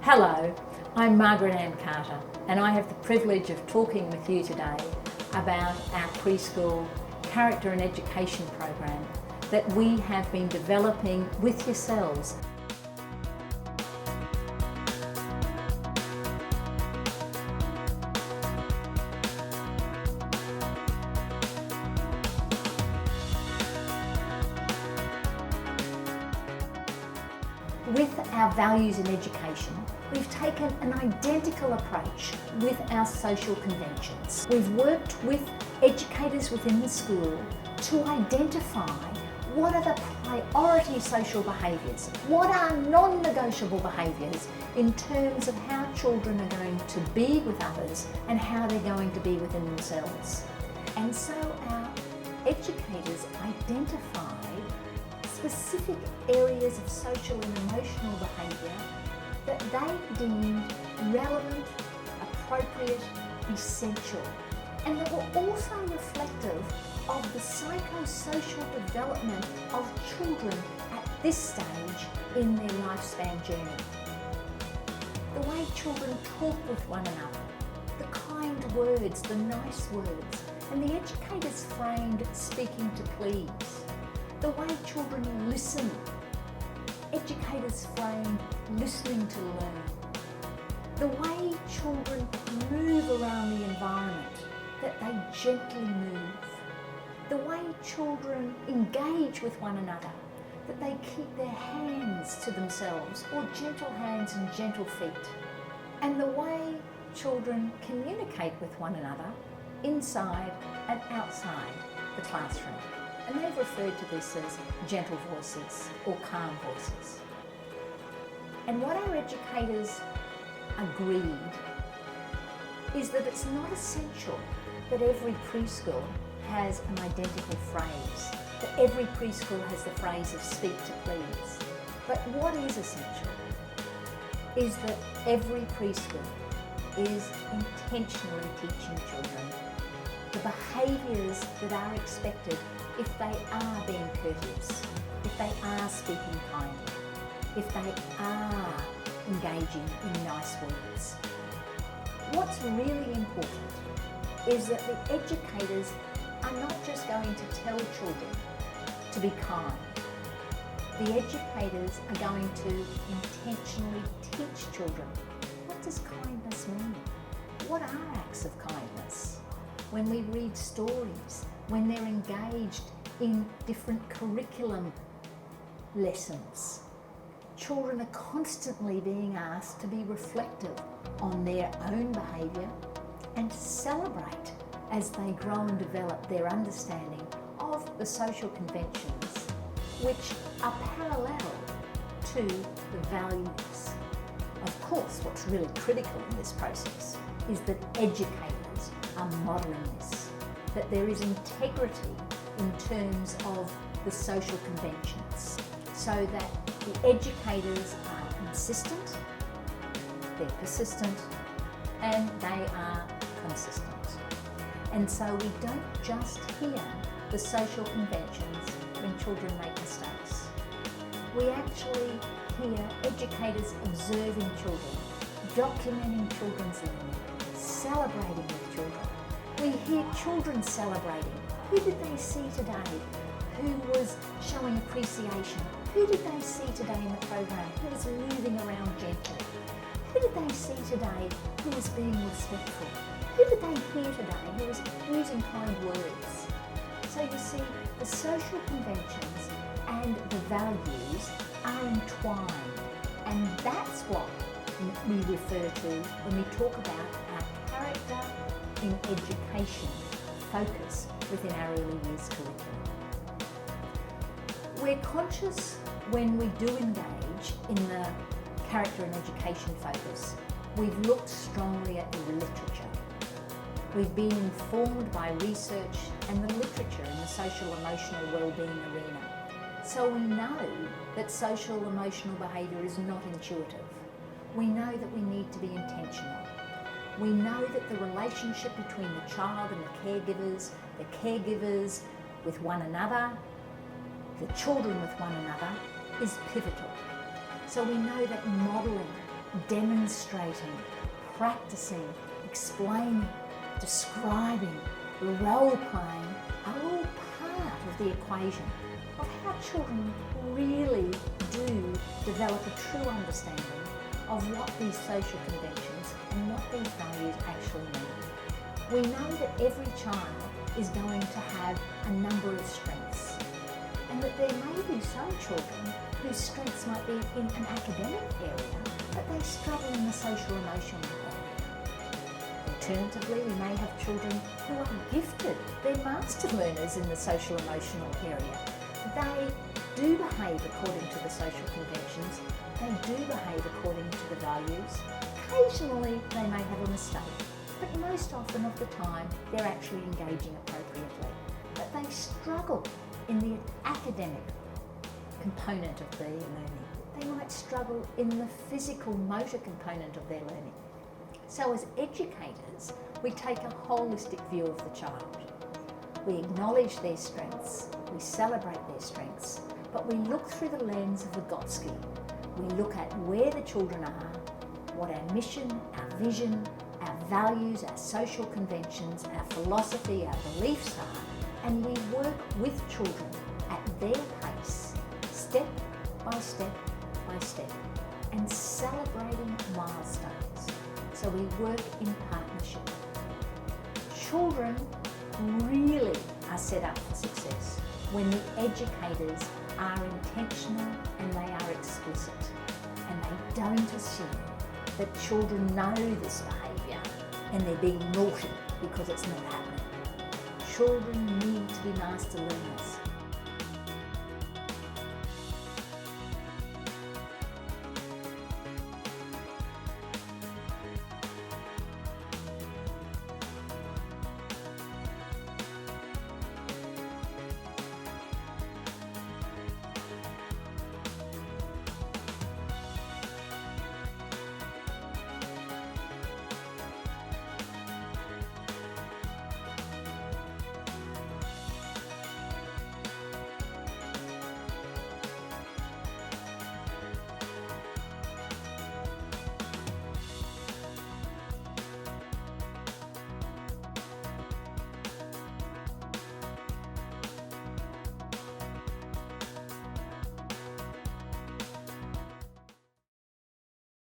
Hello, I'm Margaret Ann Carter and I have the privilege of talking with you today about our preschool character and education program that we have been developing with yourselves. With our values in education, we've taken an identical approach with our social conventions. We've worked with educators within the school to identify what are the priority social behaviours, what are non-negotiable behaviours in terms of how children are going to be with others and how they're going to be within themselves. And so our educators identified specific areas of social and emotional behaviour that they deemed relevant, appropriate, essential, and that were also reflective of the psychosocial development of children at this stage in their lifespan journey. The way children talk with one another, the kind words, the nice words, and the educators framed speaking to please. The way children listen, educators framed listening to learn. The way children move around the environment, that they gently move. The way children engage with one another, that they keep their hands to themselves, or gentle hands and gentle feet. And the way children communicate with one another inside and outside the classroom. And they've referred to this as gentle voices or calm voices. And what our educators agreed is that it's not essential that every preschool has an identical phrase, that every preschool has the phrase of speak to please. But what is essential is that every preschool is intentionally teaching children the behaviours that are expected if they are being courteous, if they are speaking kindly, if they are engaging in nice words. What's really important is that the educators are not just going to tell children to be kind. The educators are going to intentionally teach children, what does kindness mean? What are acts of kindness? When we read stories, when they're engaged in different curriculum lessons, children are constantly being asked to be reflective on their own behaviour and to celebrate as they grow and develop their understanding of the social conventions which are parallel to the values. Of course, what's really critical in this process is that educators are modelling this, that there is integrity in terms of the social conventions, so that the educators are consistent, they're persistent, and they are consistent. And so we don't just hear the social conventions when children make mistakes. We actually hear educators observing children, documenting children's learning, celebrating with children. We hear children celebrating. Who did they see today who was showing appreciation? Who did they see today in the program who was moving around gently? Who did they see today who was being respectful? Who did they hear today who was using kind words? So you see, the social conventions and the values are entwined, and that's what we refer to when we talk about our character in education focus within our early years curriculum. We're conscious when we do engage in the character and education focus, we've looked strongly at the literature. We've been informed by research and the literature in the social emotional wellbeing arena. So we know that social emotional behaviour is not intuitive. We know that we need to be intentional. We know that the relationship between the child and the caregivers with one another, the children with one another, is pivotal. So we know that modelling demonstrating, practicing, explaining, describing, role-playing are all part of the equation of how children really do develop a true understanding of what these social conventions and what these values actually mean. We know that every child is going to have a number of strengths, and that there may be some children whose strengths might be in an academic area, but they struggle in the social emotional area. Alternatively, we may have children who are gifted. They're master learners in the social emotional area. They do behave according to the social conventions. They do behave according to the values. Occasionally, they may have a mistake, but most often of the time, they're actually engaging appropriately. But they struggle in the academic component of their learning. They might struggle in the physical motor component of their learning. So as educators, we take a holistic view of the child. We acknowledge their strengths, we celebrate their strengths, but we look through the lens of Vygotsky. We look at where the children are, what our mission, our vision, our values, our social conventions, our philosophy, our beliefs are, and we work with children at their pace, step by step by step, and celebrating milestones. So we work in partnership. Children really are set up for success when the educators are intentional and they are explicit, and they don't assume that children know this behaviour and they're being naughty because it's not happening. Children need to be master learners.